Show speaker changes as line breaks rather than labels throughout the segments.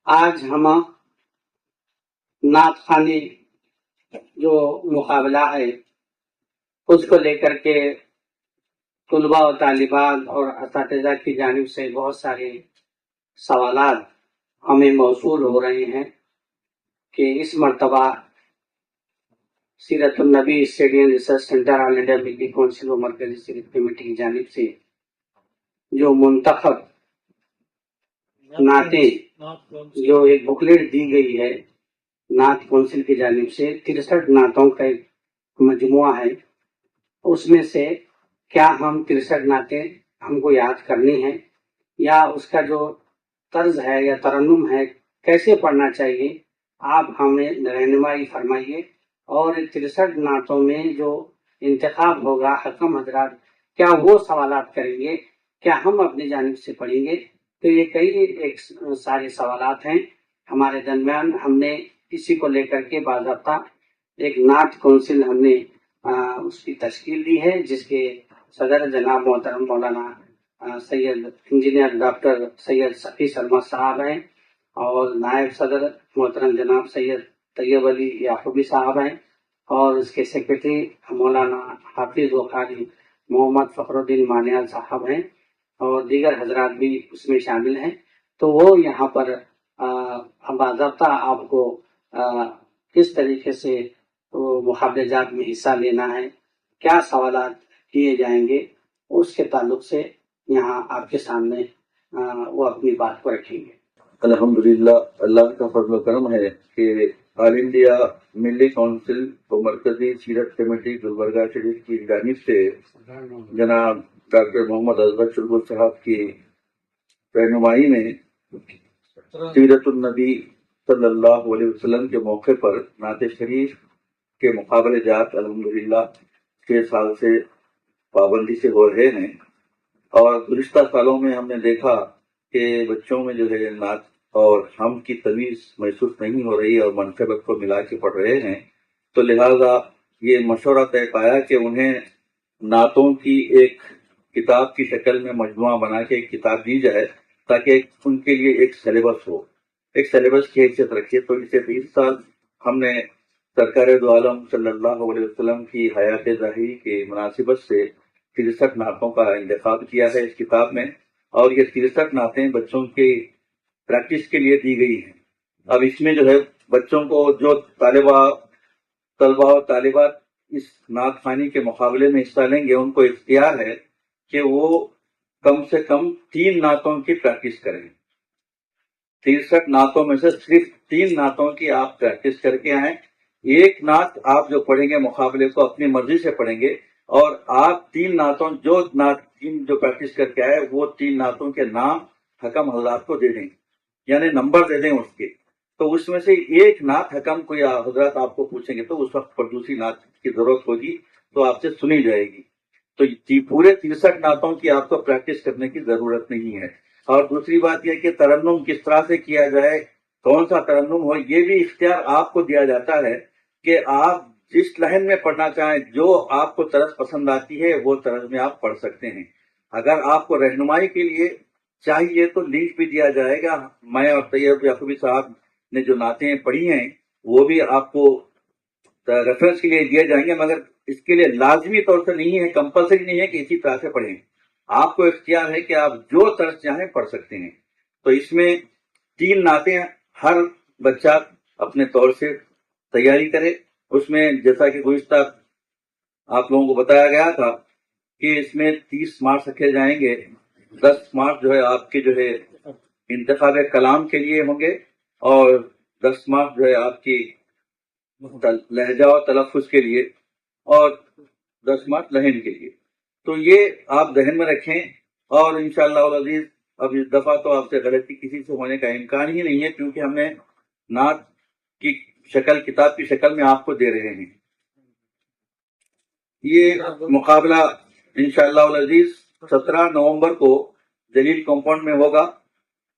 آج ہم نعت خوانی جو مقابلہ ہے اس کو لے کر کے طلباء و طالبات اور اساتذہ کی جانب سے بہت سارے سوالات ہمیں موصول ہو رہے ہیں کہ اس مرتبہ سیرت النبی study and research centre all India ملی کونسل و مرکزی سیرت کمیٹی کی جانب سے جو منتخب نعتیں جو ایک بکلیٹ دی گئی ہے نعت کونسل کی جانب سے 63 نعتوں کا ایک مجموعہ ہے، اس میں سے کیا ہم 63 نعتیں ہم کو یاد کرنی ہیں یا اس کا جو طرز ہے یا ترنم ہے کیسے پڑھنا چاہیے، آپ ہمیں رہنمائی فرمائیے۔ اور 63 نعتوں میں جو انتخاب ہوگا حکم حضرات کیا وہ سوالات کریں گے، کیا ہم اپنی جانب سے پڑھیں گے؟ تو یہ کئی ایک سارے سوالات ہیں ہمارے درمیان۔ ہم نے اسی کو لے کر کے باضابطہ ایک نعت کونسل ہم نے اس کی تشکیل دی ہے، جس کے صدر جناب محترم مولانا سید انجینئر ڈاکٹر سید صفی سرما صاحب ہیں، اور نائب صدر محترم جناب سید طیب علی یعقوبی صاحب ہیں، اور اس کے سیکرٹری مولانا حافظ و قاری محمد فخر الدین مانیال صاحب ہیں، اور دیگر حضرات بھی اس میں شامل ہیں۔ تو وہ یہاں پر باضابطہ آپ کو کس طریقے سے مقابلہ جات میں حصہ لینا ہے، کیا سوالات کیے جائیں گے، اس کے تعلق سے یہاں آپ کے سامنے وہ اپنی بات کو رکھیں گے۔
الحمدللہ، اللہ کا فضل و کرم ہے کہ آل انڈیا ملی کونسل و مرکزی سیرت کمیٹی گلبرگہ شریف کی جانب سے جناب ڈاکٹر محمد اظہر چلبل صاحب کی رہنمائی میں سیرت النبی صلی اللہ علیہ وسلم کے موقع پر نعت شریف کے مقابلے جات الحمدللہ 6 سال سے پابندی سے ہو رہے ہیں، اور گزشتہ سالوں میں ہم نے دیکھا کہ بچوں میں جو ہے نعت اور ہم کی تمیز محسوس نہیں ہو رہی اور منقبت کو ملا کے پڑھ رہے ہیں، تو لہذا یہ مشورہ طے پایا کہ انہیں نعتوں کی ایک کتاب کی شکل میں مجموعہ بنا کے ایک کتاب دی جائے تاکہ ان کے لیے ایک سلیبس ہو، ایک سلیبس کی حیثیت رکھیے۔ تو اسے 20 سال ہم نے سرکار دو عالم صلی اللہ علیہ وسلم کی حیات ظاہری کی مناسبت سے 63 نعتوں کا انتخاب کیا ہے اس کتاب میں، اور یہ 63 نعتیں بچوں کی پریکٹس کے لیے دی گئی ہیں۔ اب اس میں جو ہے بچوں کو جو طلباء و طالبات اس نعت خوانی کے مقابلے میں حصہ لیں گے، ان کو اختیار ہے کہ وہ کم سے کم 3 نعتوں کی پریکٹس کریں۔ 63 نعتوں میں سے صرف 3 نعتوں کی آپ پریکٹس کر کے آئیں۔ ایک نعت آپ جو پڑھیں گے مقابلے کو اپنی مرضی سے پڑھیں گے، اور آپ 3 نعتوں جو پریکٹس کر کے آئے وہ 3 نعتوں کے نام حکم حضرات کو دے دیں، یعنی نمبر دے دیں اس کے۔ تو اس میں سے ایک نعت حکم کوئی حضرات آپ کو پوچھیں گے تو اس وقت پر دوسری نعت کی ضرورت ہوگی تو آپ سے سنی جائے گی۔ تو پورے 63 نعتوں کی آپ کو پریکٹس کرنے کی ضرورت نہیں ہے۔ اور دوسری بات یہ کہ ترنم کس طرح سے کیا جائے، کون سا ترنم ہو، یہ بھی اختیار آپ کو دیا جاتا ہے کہ آپ جس لہن میں پڑھنا چاہیں، جو آپ کو طرز پسند آتی ہے وہ طرز میں آپ پڑھ سکتے ہیں۔ اگر آپ کو رہنمائی کے لیے چاہیے تو لنک بھی دیا جائے گا، میں اور طیب یعقوبی صاحب نے جو نعتیں پڑھی ہیں وہ بھی آپ کو ریفرنس کے لیے دیے جائیں گے، مگر اس کے لیے لازمی طور سے نہیں ہے، کمپلسری نہیں ہے کہ اسی طرح سے پڑھیں۔ آپ کو اختیار ہے کہ آپ جو طرز چاہیں پڑھ سکتے ہیں۔ تو اس میں 3 نعتیں ہر بچہ اپنے طور سے تیاری کرے۔ اس میں جیسا کہ گزشتہ آپ لوگوں کو بتایا گیا تھا کہ اس میں 30 مارکس رکھے جائیں گے، 10 مارکس جو ہے آپ کے جو ہے انتخاب کلام کے لیے ہوں گے، اور 10 مارکس جو ہے آپ کی لہجہ اور تلفظ کے لیے، اور 10 مارکس لہن کے لیے۔ تو یہ آپ ذہن میں رکھیں، اور انشاءاللہ العزیز اب اس دفعہ تو آپ سے غلطی کسی سے ہونے کا امکان ہی نہیں ہے، کیونکہ ہم نے نعت کی شکل کتاب کی شکل میں آپ کو دے رہے ہیں۔ یہ مقابلہ انشاءاللہ العزیز 17 نومبر کو جلیل کمپاؤنڈ میں ہوگا۔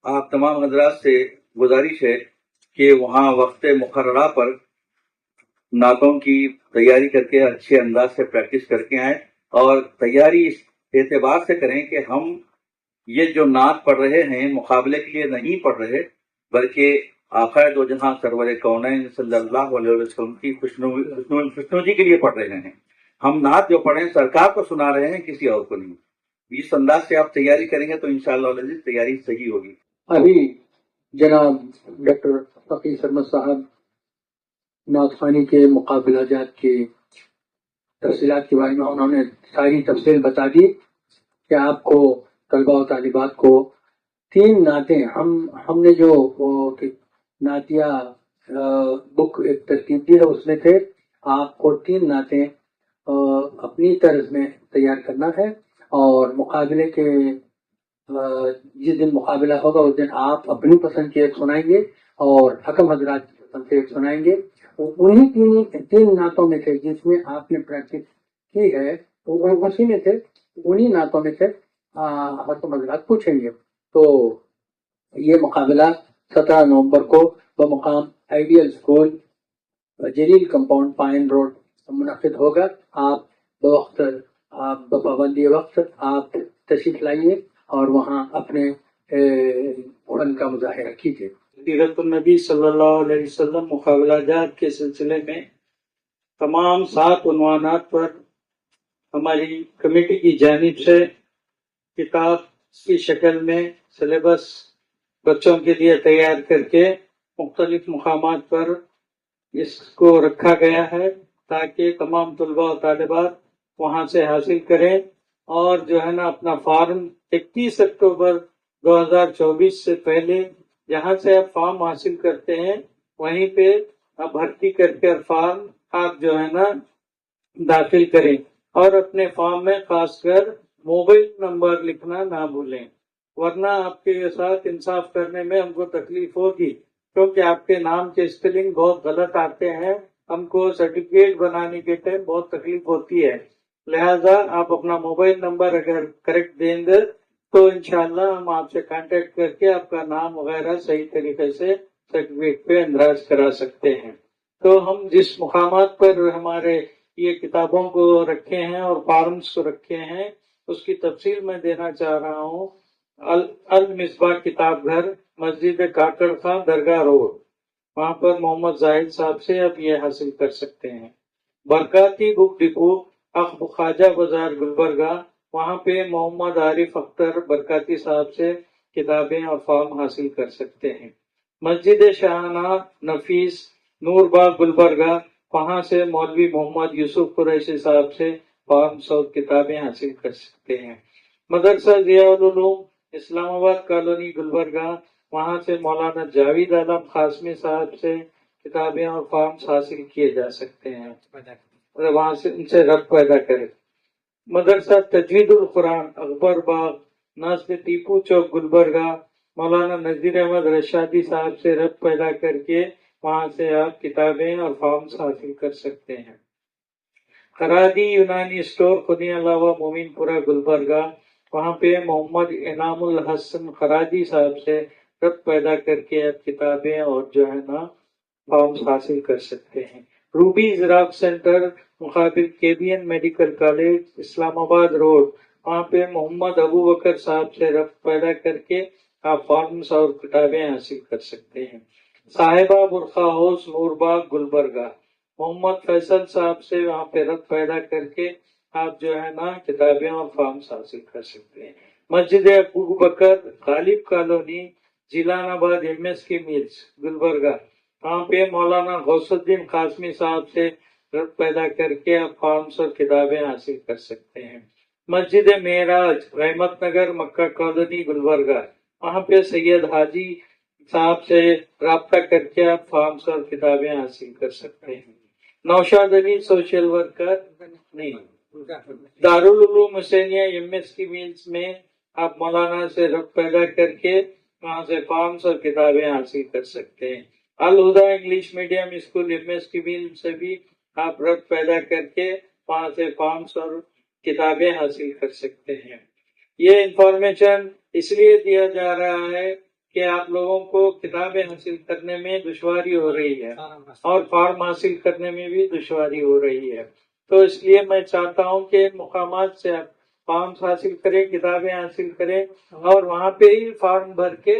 آپ تمام حضرات سے گزارش ہے کہ وہاں وقت مقررہ پر نعتوں کی تیاری کر کے اچھے انداز سے پریکٹس کر کے آئیں، اور تیاری اس اعتبار سے کریں کہ ہم یہ جو نعت پڑھ رہے ہیں مقابلے کے لیے نہیں پڑھ رہے، بلکہ آقا دو جہاں سرور کونین صلی اللہ علیہ وسلم کی خوشنودی کے لیے پڑھ رہے ہیں. ہم نعت جو پڑھیں سرکار کو سنا رہے ہیں, کسی اور کو نہیں. اس انداز سے آپ تیاری کریں گے تو انشاءاللہ العزیز تیاری صحیح ہوگی.
ابھی جناب ڈاکٹر فقی سرمد صاحب نعت خوانی کے مقابلہ جات کی تفصیلات کے بارے میں انہوں نے ساری تفصیل بتا دی کہ آپ کو طلباء و طالبات کو 3 نعتیں ہم نے جو نعتیہ بک ایک ترتیب دی ہے اس میں سے آپ کو 3 نعتیں اپنی طرز میں تیار کرنا ہے, اور مقابلے کے جس دن مقابلہ ہوگا اس دن آپ اپنی پسند کی ایک سنائیں گے اور حکم حضرات کی پسند سے ایک سنائیں گے. انہی 3 نعتوں میں سے جس میں آپ نے پریکٹس کی ہے اسی میں سے انہی نعتوں میں سے حکم حضرات پوچھیں گے. تو یہ مقابلہ 17 نومبر کو بمقام آئیڈیل اسکول جلیل کمپاؤنڈ پائن روڈ منعقد ہوگا. آپ بوقت بپابندی وقت آپ تشریف لائیے اور وہاں اپنے فن کا مظاہرہ کیجیے.
سیرت النبی صلی اللہ علیہ وسلم مقابلہ جات کے سلسلے میں تمام 7 عنوانات پر ہماری کمیٹی کی جانب سے کتاب کی شکل میں سلیبس بچوں کے لیے تیار کر کے مختلف مقامات پر اس کو رکھا گیا ہے تاکہ تمام طلباء و طالبات وہاں سے حاصل کریں اور جو ہے نا اپنا فارم 31 اکتوبر 2024 سے پہلے جہاں سے آپ فارم حاصل کرتے ہیں وہیں پہ آپ بھرتی کر کے فارم آپ جو ہے نا داخل کریں, اور اپنے فارم میں خاص کر موبائل نمبر لکھنا نہ بھولیں, ورنہ آپ کے ساتھ انصاف کرنے میں ہم کو تکلیف ہوگی کیونکہ آپ کے نام کے اسپیلنگ بہت غلط آتے ہیں. ہم کو سرٹیفکیٹ بنانے کے ٹائم بہت تکلیف ہوتی ہے. لہذا آپ اپنا موبائل نمبر اگر کریکٹ دیں گے تو انشاءاللہ ہم آپ سے کانٹیکٹ کر کے آپ کا نام وغیرہ صحیح طریقے سے سرٹیفکیٹ پہ اندراج کرا سکتے ہیں. تو ہم جس مقامات پر ہمارے یہ کتابوں کو رکھے ہیں اور فارمز کو رکھے ہیں اس کی تفصیل میں دینا چاہ رہا ہوں. المصباح کتاب گھر, مسجد کاکڑ خان, درگاہ روڈ, وہاں پر محمد زاہد صاحب سے آپ یہ حاصل کر سکتے ہیں. برکاتی بک ڈپو, خواجہ بازار, گلبرگہ, وہاں پہ محمد عارف اختر برکاتی صاحب سے کتابیں اور فارم حاصل کر سکتے ہیں. مسجد شاہانہ نفیس, نور باغ, گلبرگہ, وہاں سے مولوی محمد یوسف قریشی صاحب سے فارمز اور کتابیں حاصل کر سکتے ہیں. مدرسہ ضیاء العلوم, اسلام آباد کالونی, گلبرگہ, وہاں سے مولانا جاوید عالم قاسمی صاحب سے کتابیں اور فارمز حاصل کیے جا سکتے ہیں, وہاں سے ان سے ربط پیدا کرے. مدرسہ تجوید القرآن, اکبر باغ, ناصر ٹیپو چوک, گلبرگہ, مولانا نذیر احمد رشادی صاحب سے ربط پیدا کر کے وہاں سے آپ کتابیں اور فارمز حاصل کر سکتے ہیں. خرادی یونانی اسٹور, خدی علاوہ, مومن پورہ, گلبرگہ, وہاں پہ محمد انعام الحسن خرادی صاحب سے ربط پیدا کر کے آپ کتابیں اور جو ہے نا فارمز حاصل کر سکتے ہیں. روبی زراعت سینٹر, مقابل KBN میڈیکل کالج, اسلام آباد روڈ, وہاں پہ محمد ابو بکر صاحب سے ربط پیدا کر کے آپ فارمز اور کتابیں حاصل کر سکتے ہیں. صاحبہ برقع ہاؤس, نور باغ, گلبرگہ, محمد فیصل صاحب سے وہاں پہ ربط پیدا کر کے آپ جو ہے نا کتابیں اور فارمز حاصل کر سکتے ہیں. مسجد ابو بکر, غالب کالونی, جیلان آباد, MS کی میلز, گلبرگہ, وہاں پہ مولانا غوث الدین قاسمی صاحب سے ربط پیدا کر کے آپ فارمز اور کتابیں حاصل کر سکتے ہیں. مسجد معراج, رحمت نگر, مکہ کالونی, گلبرگہ, وہاں پہ سید حاجی صاحب سے رابطہ کر کے آپ فارمز اور کتابیں حاصل کر سکتے ہیں. نوشاد علی سوشل ورکر, نہیں, دارالعلوم حسینیہ MS کی میلز میں آپ مولانا سے ربط پیدا کر کے وہاں سے فارمز اور کتابیں حاصل کر سکتے ہیں. الہدا انگلش میڈیم اسکول MS کی میلز سے بھی آپ ربط پیدا کر کے وہاں سے فارمز اور کتابیں حاصل کر سکتے ہیں. یہ انفارمیشن اس لیے دیا جا رہا ہے کہ آپ لوگوں کو کتابیں حاصل کرنے میں دشواری ہو رہی ہے اور فارم حاصل کرنے میں بھی دشواری ہو رہی ہے. تو اس لیے میں چاہتا ہوں کہ ان مقامات سے آپ فارمز حاصل کریں, کتابیں حاصل کریں اور وہاں پہ ہی فارم بھر کے